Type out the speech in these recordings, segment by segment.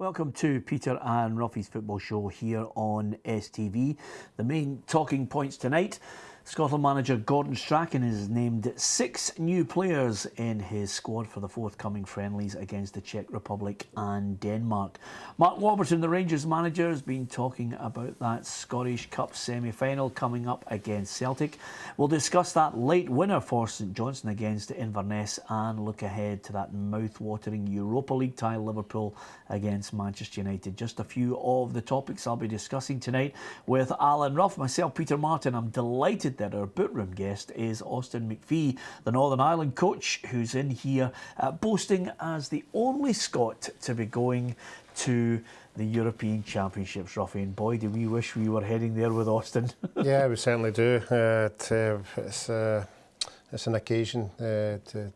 Welcome to Peter and Ruffy's Football Show here on STV. The main talking points tonight: Scotland manager Gordon Strachan has named 6 new players in his squad for the forthcoming friendlies against the Czech Republic and Denmark. Mark Warburton, the Rangers manager, has been talking about that Scottish Cup semi-final coming up against Celtic. We'll discuss that late winner for St Johnstone against Inverness and look ahead to that mouth-watering Europa League tie, Liverpool against Manchester United. Just a few of the topics I'll be discussing tonight with Alan Ruff. Myself, Peter Martin. I'm delighted that our boot-room guest is Austin MacPhee, the Northern Ireland coach, who's in here boasting as the only Scot to be going to the European Championships, Ruffy. And boy, do we wish we were heading there with Austin. Yeah, we certainly do. It's an occasion to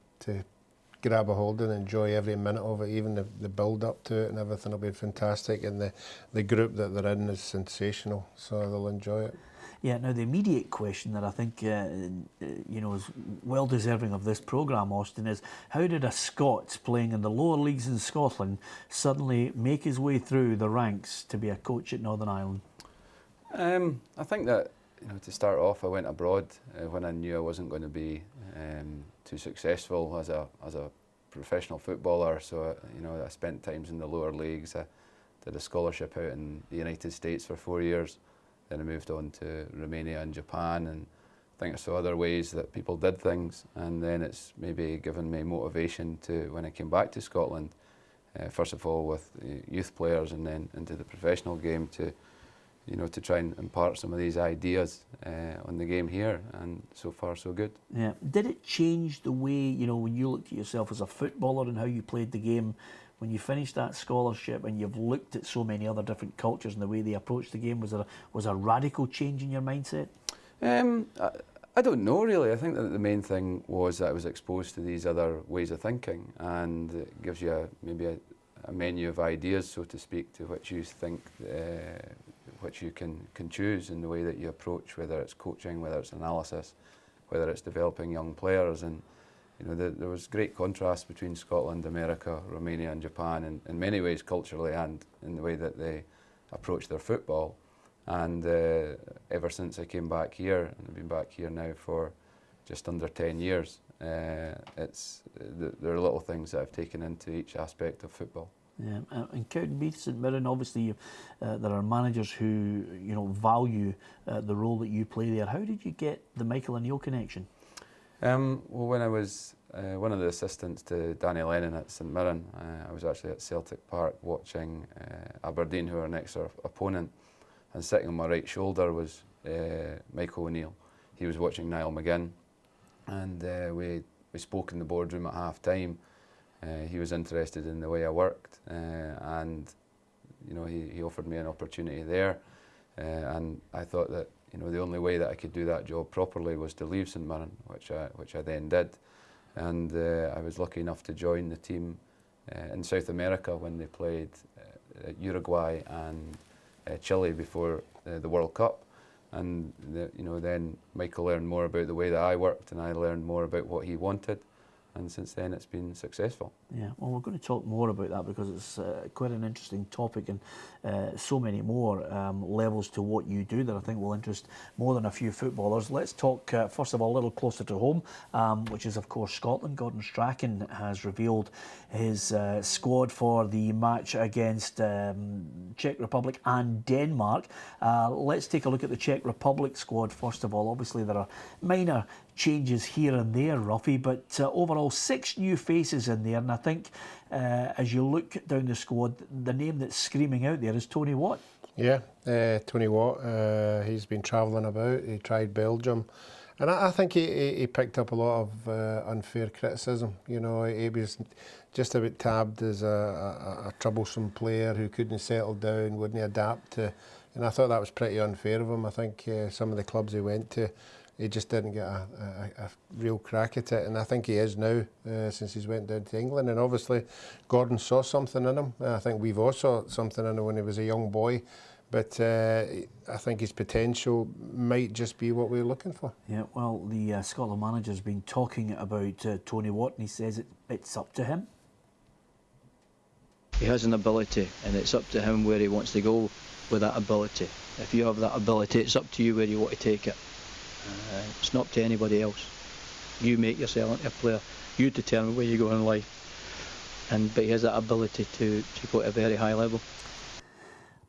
grab a hold and enjoy every minute of it. Even the build-up to it and everything will be fantastic. And the group that they're in is sensational, so they'll enjoy it. Yeah, now the immediate question that I think is well deserving of this programme, Austin, is how did a Scot playing in the lower leagues in Scotland suddenly make his way through the ranks to be a coach at Northern Ireland? I think that to start off, I went abroad when I knew I wasn't going to be too successful as a professional footballer. So I spent times in the lower leagues. I did a scholarship out in the United States for 4 years. Then I moved on to Romania and Japan, and I think I saw other ways that people did things, and then it's maybe given me motivation to, when I came back to Scotland, first of all with youth players and then into the professional game, to try and impart some of these ideas on the game here, and so far so good. Yeah. Did it change the way, when you looked at yourself as a footballer and how you played the game, when you finished that scholarship and you've looked at so many other different cultures and the way they approach the game? Was a radical change in your mindset? I don't know really. I think that the main thing was that I was exposed to these other ways of thinking, and it gives you maybe a menu of ideas, so to speak, to which you think, which you can choose in the way that you approach, whether it's coaching, whether it's analysis, whether it's developing young players. And there was great contrast between Scotland, America, Romania and Japan in many ways, culturally and in the way that they approach their football. And ever since I came back here, and I've been back here now for just under 10 years, there are little things that I've taken into each aspect of football. Yeah, and Cowdenbeath, St Mirren, obviously there are managers who value the role that you play there. How did you get the Michael O'Neill connection? Well, when I was one of the assistants to Danny Lennon at St Mirren, I was actually at Celtic Park watching Aberdeen, who were our next opponent, and sitting on my right shoulder was Michael O'Neill. He was watching Niall McGinn, and we spoke in the boardroom at half time. He was interested in the way I worked, and he offered me an opportunity there, and I thought that the only way that I could do that job properly was to leave St Mirren, which I then did, and I was lucky enough to join the team in South America when they played Uruguay and Chile before the World Cup, and then Michael learned more about the way that I worked, and I learned more about what he wanted. And since then it's been successful. Yeah, well, we're going to talk more about that because it's quite an interesting topic, and so many more levels to what you do that I think will interest more than a few footballers. Let's talk first of all a little closer to home, which is of course Scotland. Gordon Strachan has revealed his squad for the match against Czech Republic and Denmark. Let's take a look at the Czech Republic squad first of all. Obviously there are minor changes here and there, Ruffy, but overall 6 new faces in there, and I think as you look down the squad, the name that's screaming out there is Tony Watt. Yeah, Tony Watt, he's been travelling about, he tried Belgium, and I think he picked up a lot of unfair criticism. He was just about tabbed as a troublesome player who couldn't settle down, wouldn't adapt to, and I thought that was pretty unfair of him. I think some of the clubs he went to, he just didn't get a real crack at it, and I think he is now since he's went down to England. And obviously Gordon saw something in him. I think we've all saw something in him when he was a young boy, but I think his potential might just be what we're looking for. Yeah, well, the Scotland manager's been talking about Tony Watt, and he says it's up to him. He has an ability, and it's up to him where he wants to go with that ability. If you have that ability, it's up to you where you want to take it. It's not up to anybody else. You make yourself into a player. You determine where you go in life. But he has that ability to go at a very high level.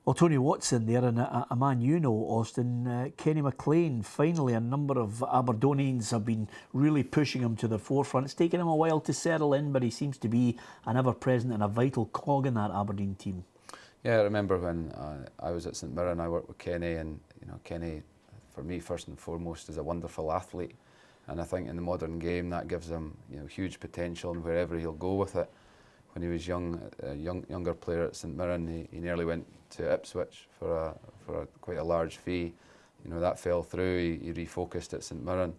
Well, Tony Watson there, and a man you know, Austin, Kenny McLean. Finally, a number of Aberdonians have been really pushing him to the forefront. It's taken him a while to settle in, but he seems to be an ever-present and a vital cog in that Aberdeen team. Yeah, I remember when I was at St Mirren, I worked with Kenny, and Kenny, for me, first and foremost, is a wonderful athlete, and I think in the modern game that gives him huge potential, and wherever he'll go with it. When he was younger player at St Mirren, he nearly went to Ipswich for quite a large fee. That fell through. He refocused at St Mirren,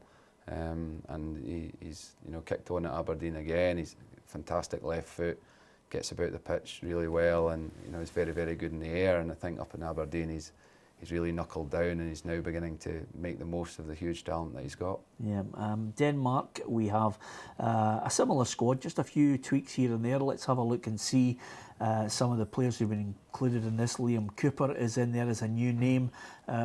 and he's kicked on at Aberdeen again. He's a fantastic left foot, gets about the pitch really well, and he's very, very good in the air. And I think up in Aberdeen he's really knuckled down, and he's now beginning to make the most of the huge talent that he's got. Yeah, Denmark, we have a similar squad, just a few tweaks here and there. Let's have a look and see some of the players who've been included in this. Liam Cooper is in there as a new name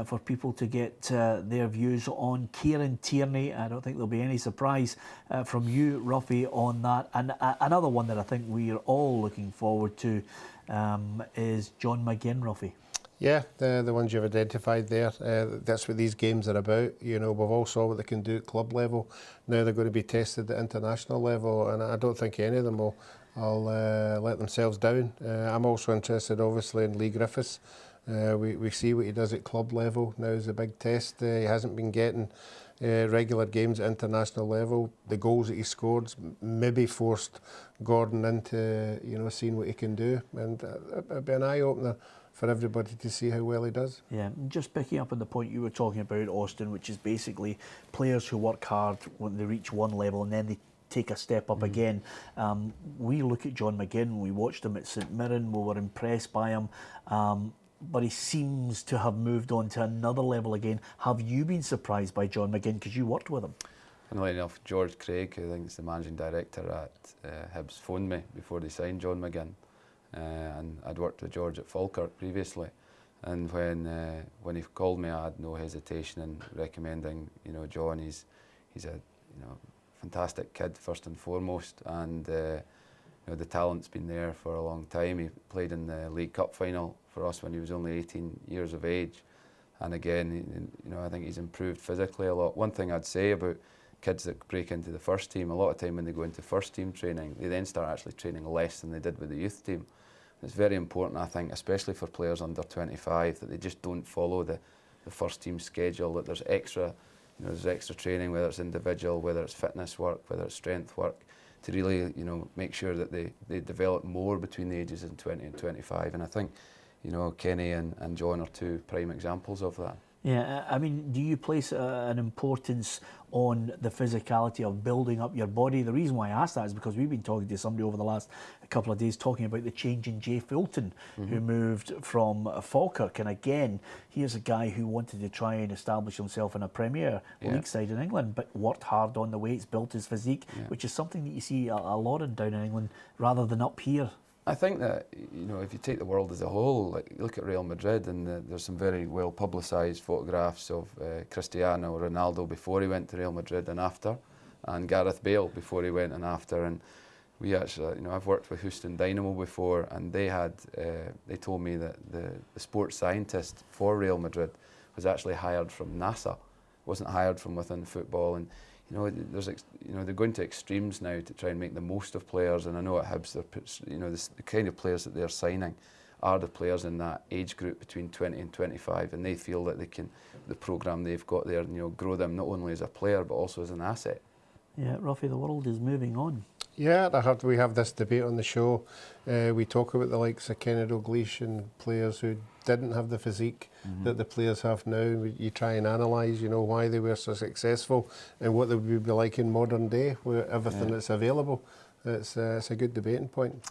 for people to get their views on. Kieran Tierney, I don't think there'll be any surprise from you, Ruffy, on that. And another one that I think we are all looking forward to is John McGinn, Ruffy. Yeah, the ones you've identified there, that's what these games are about. We've all saw what they can do at club level. Now they're going to be tested at international level, and I don't think any of them will let themselves down. I'm also interested, obviously, in Lee Griffiths. We see what he does at club level. Now is a big test. He hasn't been getting regular games at international level. The goals that he scored maybe forced Gordon into seeing what he can do, and it'll be an eye-opener for everybody to see how well he does. Yeah, just picking up on the point you were talking about, Austin, which is basically players who work hard when they reach one level and then they take a step up again. We look at John McGinn, we watched him at St Mirren, we were impressed by him, but he seems to have moved on to another level again. Have you been surprised by John McGinn, because you worked with him? Funnily enough, George Craig, who I think is the managing director at Hibs, phoned me before they signed John McGinn. And I'd worked with George at Falkirk previously, and when he called me, I had no hesitation in recommending John. He's a fantastic kid first and foremost, and the talent's been there for a long time. He played in the League Cup final for us when he was only 18 years of age, and again, I think he's improved physically a lot. One thing I'd say about kids that break into the first team, a lot of time when they go into first team training, they then start actually training less than they did with the youth team. It's very important, I think, especially for players under 25, that they just don't follow the first team schedule, that there's extra training, whether it's individual, whether it's fitness work, whether it's strength work, to really make sure that they develop more between the ages of 20 and 25. And I think Kenny and John are two prime examples of that. Yeah, I mean, do you place an importance on the physicality of building up your body? The reason why I ask that is because we've been talking to somebody over the last couple of days talking about the change in Jay Fulton, who moved from Falkirk. And again, here's a guy who wanted to try and establish himself in a Premier League side in England, but worked hard on the weights, built his physique, which is something that you see a lot in down in England rather than up here. I think that if you take the world as a whole, like you look at Real Madrid, and there's some very well publicised photographs of Cristiano Ronaldo before he went to Real Madrid and after, and Gareth Bale before he went and after. And we actually, I've worked with Houston Dynamo before, and they told me that the sports scientist for Real Madrid was actually hired from NASA, wasn't hired from within football. And they're going to extremes now to try and make the most of players, and I know at Hibs, the kind of players that they're signing are the players in that age group between 20 and 25, and they feel that they can, the programme they've got there, grow them not only as a player but also as an asset. Yeah, Ruffy, the world is moving on. Yeah, we have this debate on the show. We talk about the likes of Kenneth Dalglish and players who didn't have the physique that the players have now. You try and analyse, why they were so successful and what they would be like in modern day with everything that's available. It's a good debating point.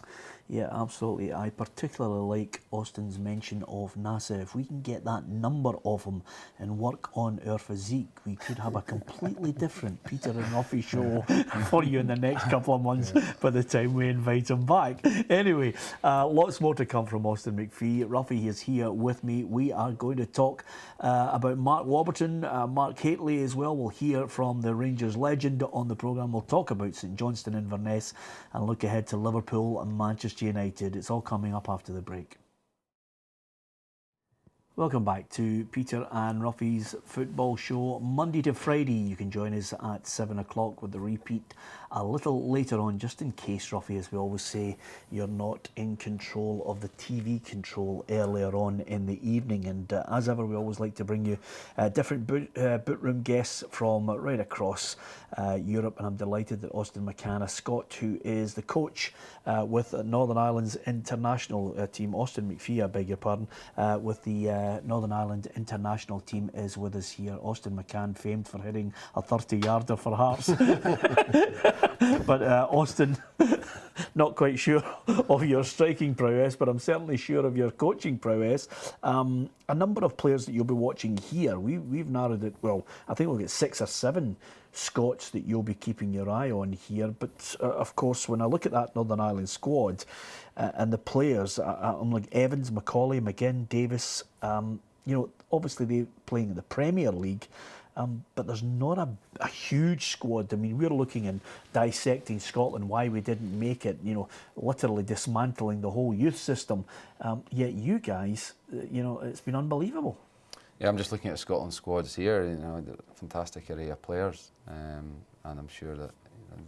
Yeah, absolutely. I particularly like Austin's mention of NASA. If we can get that number of them and work on our physique, we could have a completely different Peter and Ruffy show for you in the next couple of months by the time we invite him back. Anyway, lots more to come from Austin MacPhee. Ruffy is here with me. We are going to talk about Mark Warburton, Mark Hateley as well. We'll hear from the Rangers legend on the programme. We'll talk about St Johnstone Inverness and look ahead to Liverpool and Manchester United. It's all coming up after the break. Welcome back to Peter and Ruffy's football show. Monday to Friday, you can join us at 7 o'clock with the repeat a little later on, just in case, Ruffy, as we always say, you're not in control of the TV control earlier on in the evening. And as ever, we always like to bring you different boot room guests from right across Europe. And I'm delighted that Austin McCann, a Scot who is the coach with Northern Ireland's international team, Austin MacPhee, I beg your pardon, with the Northern Ireland international team is with us here. Austin McCann, famed for hitting a 30-yarder for Hearts. But Austin, not quite sure of your striking prowess, but I'm certainly sure of your coaching prowess. A number of players that you'll be watching here, we've narrowed it, well, I think we'll get 6 or 7 Scots that you'll be keeping your eye on here. But of course, when I look at that Northern Ireland squad and the players, I'm like Evans, Macaulay, McGinn, Davis, obviously they're playing in the Premier League, but there's not a huge squad. I mean, we're looking and dissecting Scotland, why we didn't make it, literally dismantling the whole youth system. Yet you guys, it's been unbelievable. Yeah, I'm just looking at Scotland squads here, a fantastic array of players, and I'm sure that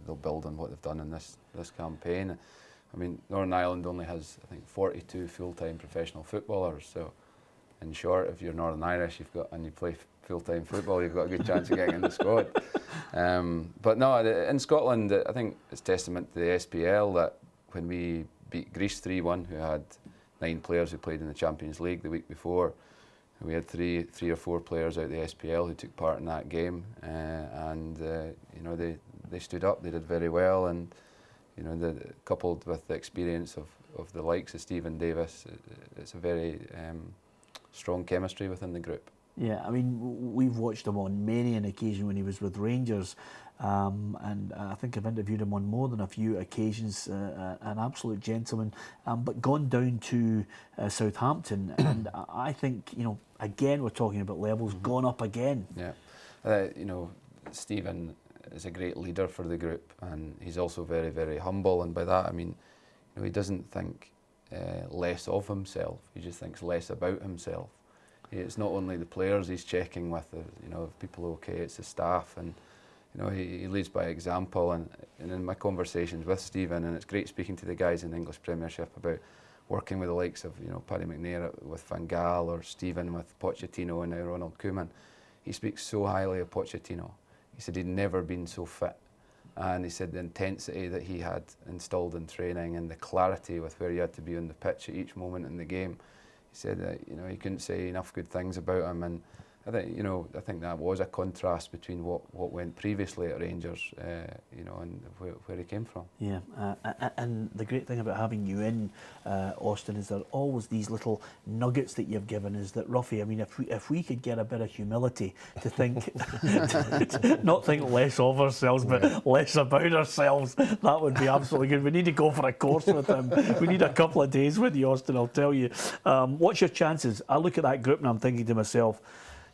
they'll build on what they've done in this campaign. I mean, Northern Ireland only has, I think, 42 full-time professional footballers, so in short, if you're Northern Irish and you play full-time football, you've got a good chance of getting in the squad. But no, in Scotland, I think it's testament to the SPL that when we beat Greece 3-1, who had 9 players who played in the Champions League the week before, we had three or four players out of the SPL who took part in that game, and they stood up. They did very well, and coupled with the experience of the likes of Stephen Davis, it's a very strong chemistry within the group. Yeah, I mean, we've watched him on many an occasion when he was with Rangers, and I think I've interviewed him on more than a few occasions, an absolute gentleman, but gone down to Southampton, and I think, again, we're talking about levels, gone up again. Yeah, Stephen is a great leader for the group, and he's also very, very humble, and by that I mean, he doesn't think less of himself, he just thinks less about himself. It's not only the players he's checking with, if people are okay, it's the staff, and he leads by example. And in my conversations with Stephen, and it's great speaking to the guys in the English Premiership about working with the likes of Paddy McNair with Van Gaal, or Stephen with Pochettino, and now Ronald Koeman. He speaks so highly of Pochettino. He said he'd never been so fit, and he said the intensity that he had installed in training and the clarity with where he had to be on the pitch at each moment in the game. He said that he couldn't say enough good things about him, and I think that was a contrast between what went previously at Rangers, and where he came from. Yeah, and the great thing about having you in, Austin, is there are always these little nuggets that you've given us that, Ruffy, I mean, if we could get a bit of humility to think, not think less of ourselves, but less about ourselves, that would be absolutely good. We need to go for a course with him. We need a couple of days with you, Austin, I'll tell you. What's your chances? I look at that group and I'm thinking to myself,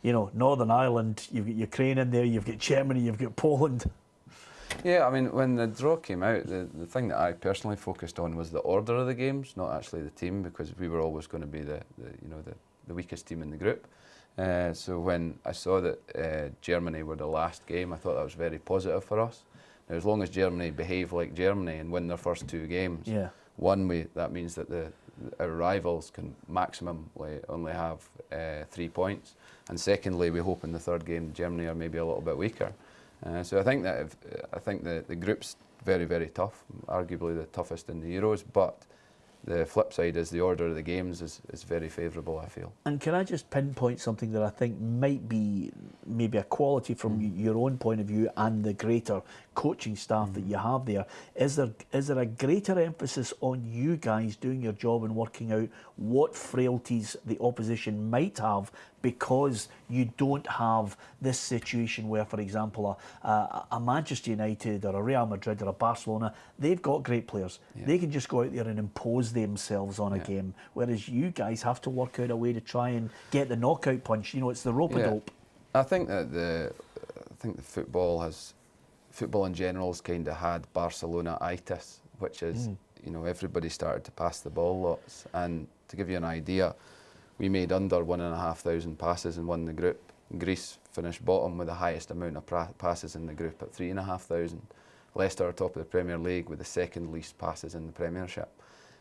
Northern Ireland, you've got Ukraine in there, you've got Germany, you've got Poland. Yeah, I mean, when the draw came out, the thing that I personally focused on was the order of the games, not actually the team, because we were always going to be the weakest team in the group. So when I saw that Germany were the last game, I thought that was very positive for us. Now, as long as Germany behave like Germany and win their first 2 games, that means that our rivals can maximally only have 3 points. And secondly, we hope in the third game Germany are maybe a little bit weaker. So I think that the group's very, very tough, arguably the toughest in the Euros. But the flip side is the order of the games is very favourable, I feel. And can I just pinpoint something that I think might be maybe a quality from your own point of view and the greater coaching staff that you have there? Is there a greater emphasis on you guys doing your job and working out what frailties the opposition might have, because you don't have this situation where, for example, a Manchester United or a Real Madrid or a Barcelona, they've got great players. Yeah. They can just go out there and impose themselves on a game, whereas you guys have to work out a way to try and get the knockout punch. You know, it's the rope-a-dope. I think that the football in general has kind of had Barcelona-itis, which is, you know, everybody started to pass the ball lots. And to give you an idea, we made under 1,500 passes and won the group. Greece finished bottom with the highest amount of passes in the group at 3,500. Leicester are top of the Premier League with the second least passes in the Premiership.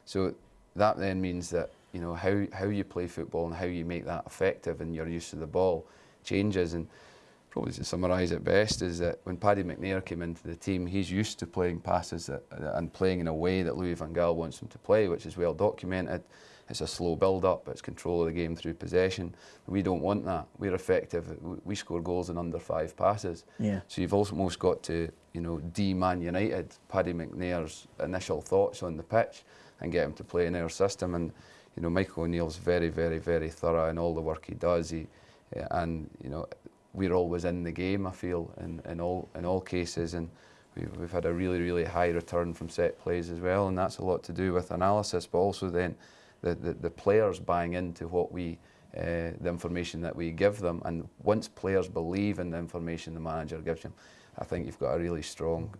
So that then means that, you know, how you play football and how you make that effective and your use of the ball changes. And probably to summarise it best is that when Paddy McNair came into the team, he's used to playing passes and playing in a way that Louis van Gaal wants him to play, which is well documented. It's a slow build-up, it's control of the game through possession. We don't want that. We're effective. We score goals in under 5 passes. Yeah. So you've almost got to, you know, Man United, Paddy McNair's initial thoughts on the pitch and get him to play in our system. And, you know, Michael O'Neill's very, very, very thorough in all the work he does. And, you know, we're always in the game, I feel, in all cases. And we've had a really, really high return from set plays as well. And that's a lot to do with analysis, but also then the players buying into what the information that we give them. And once players believe in the information the manager gives them, I think you've got a really strong,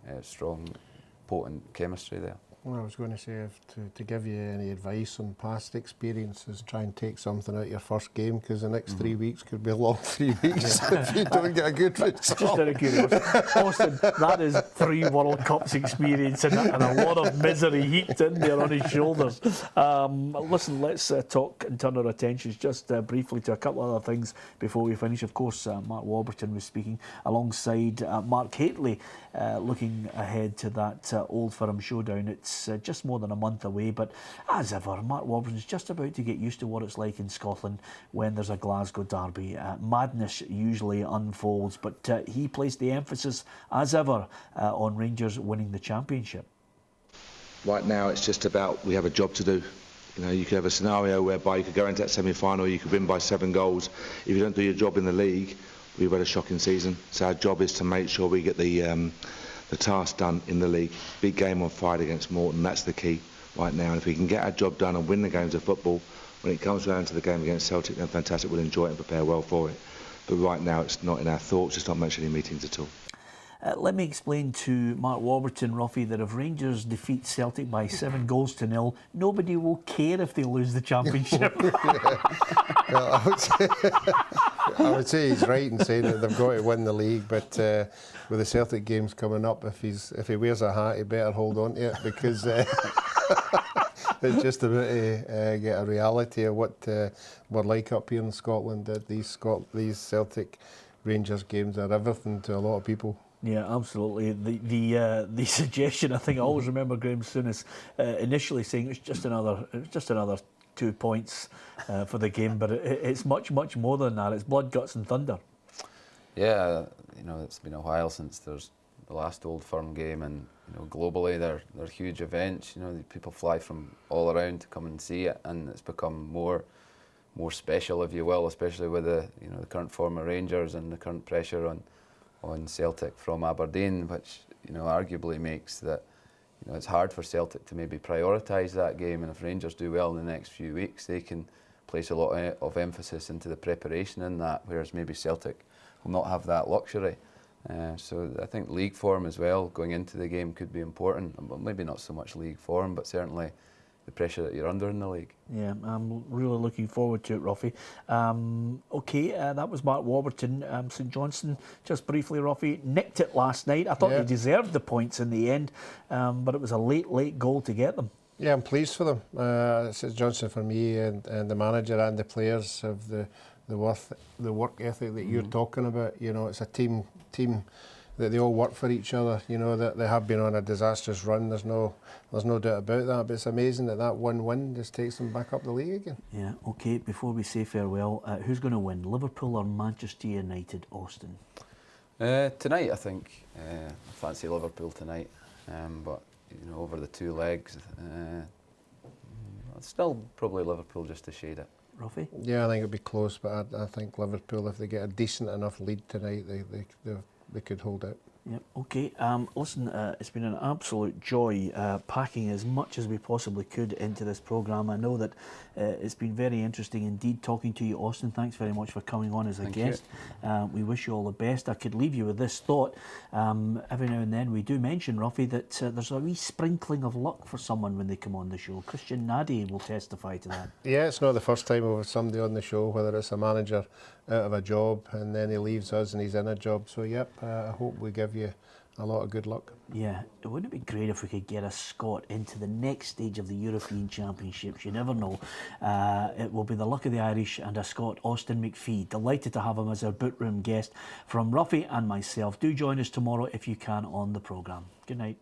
potent chemistry there. Well, I was going to say, to give you any advice on past experiences, try and take something out of your first game, because the next 3 weeks could be a long 3 weeks if you don't get a good result. Just out of curiosity, Austin, that is 3 World Cups experience and a lot of misery heaped in there on his shoulders. Listen, let's talk and turn our attentions just briefly to a couple of other things before we finish. Of course, Mark Warburton was speaking alongside Mark Hateley, looking ahead to that Old Firm showdown. It's just more than a month away, but as ever, Mark Warburton's just about to get used to what it's like in Scotland when there's a Glasgow derby. Madness usually unfolds, but he placed the emphasis, as ever, on Rangers winning the championship. Right now, it's just about, we have a job to do. You know, you could have a scenario whereby you could go into that semi-final, you could win by 7 goals. If you don't do your job in the league, we've had a shocking season. So our job is to make sure we get the task done in the league. Big game on Friday against Morton, that's the key right now. And if we can get our job done and win the games of football, when it comes around to the game against Celtic, then fantastic, we'll enjoy it and prepare well for it. But right now, it's not in our thoughts, it's not mentioned in meetings at all. Let me explain to Mark Warburton, Ruffy, that if Rangers defeat Celtic by 7 goals to 0, nobody will care if they lose the championship. Well, I would say he's right in saying that they've got to win the league, but with the Celtic games coming up, if he wears a hat, he better hold on to it, because it's just about to get a reality of what we're like up here in Scotland. That these Celtic Rangers games are everything to a lot of people. Yeah, absolutely. The suggestion, I think I always remember Graham Souness initially saying it's just another 2 points for the game, but it's much more than that. It's blood, guts, and thunder. Yeah, you know, it's been a while since there's the last Old Firm game, and you know, globally they're huge events. You know, people fly from all around to come and see it, and it's become more special, if you will, especially with the current form of Rangers and the current pressure on Celtic from Aberdeen, which, you know, arguably makes that, you know, it's hard for Celtic to maybe prioritise that game. And if Rangers do well in the next few weeks, they can place a lot of emphasis into the preparation in that, whereas maybe Celtic will not have that luxury. So I think league form as well going into the game could be important. Maybe not so much league form, but certainly the pressure that you're under in the league. Yeah, I'm really looking forward to it, Ruffy. Okay, that was Mark Warburton. St Johnstone, just briefly, Ruffy, nicked it last night. I thought they deserved the points in the end, but it was a late goal to get them. Yeah, I'm pleased for them. St Johnstone, for me, and the manager and the players have the work ethic that you're talking about. You know, it's a team that they all work for each other. You know, that they have been on a disastrous run. There's no doubt about that. But it's amazing that one win just takes them back up the league again. Yeah, okay, before we say farewell, who's going to win, Liverpool or Manchester United, Austin? Tonight, I think. I fancy Liverpool tonight. But, you know, over the two legs, still probably Liverpool just to shade it. Ruffy? Yeah, I think it'll be close, but I think Liverpool, if they get a decent enough lead tonight, they could hold out. Yep, okay. Listen, it's been an absolute joy packing as much as we possibly could into this programme. I know that it's been very interesting indeed talking to you, Austin. Thanks very much for coming on as a guest. We wish you all the best. I could leave you with this thought. Every now and then we do mention, Ruffy, that there's a wee sprinkling of luck for someone when they come on the show. Christian Nadi will testify to that. Yeah, it's not the first time we've had somebody on the show, whether it's a manager out of a job and then he leaves us and he's in a job. So, yep, I hope we give you a lot of good luck. Yeah, wouldn't it be great if we could get a Scot into the next stage of the European Championships? You never know. It will be the luck of the Irish and a Scot, Austin MacPhee. Delighted to have him as our boot room guest. From Ruffy and myself, do join us tomorrow if you can on the programme. Good night.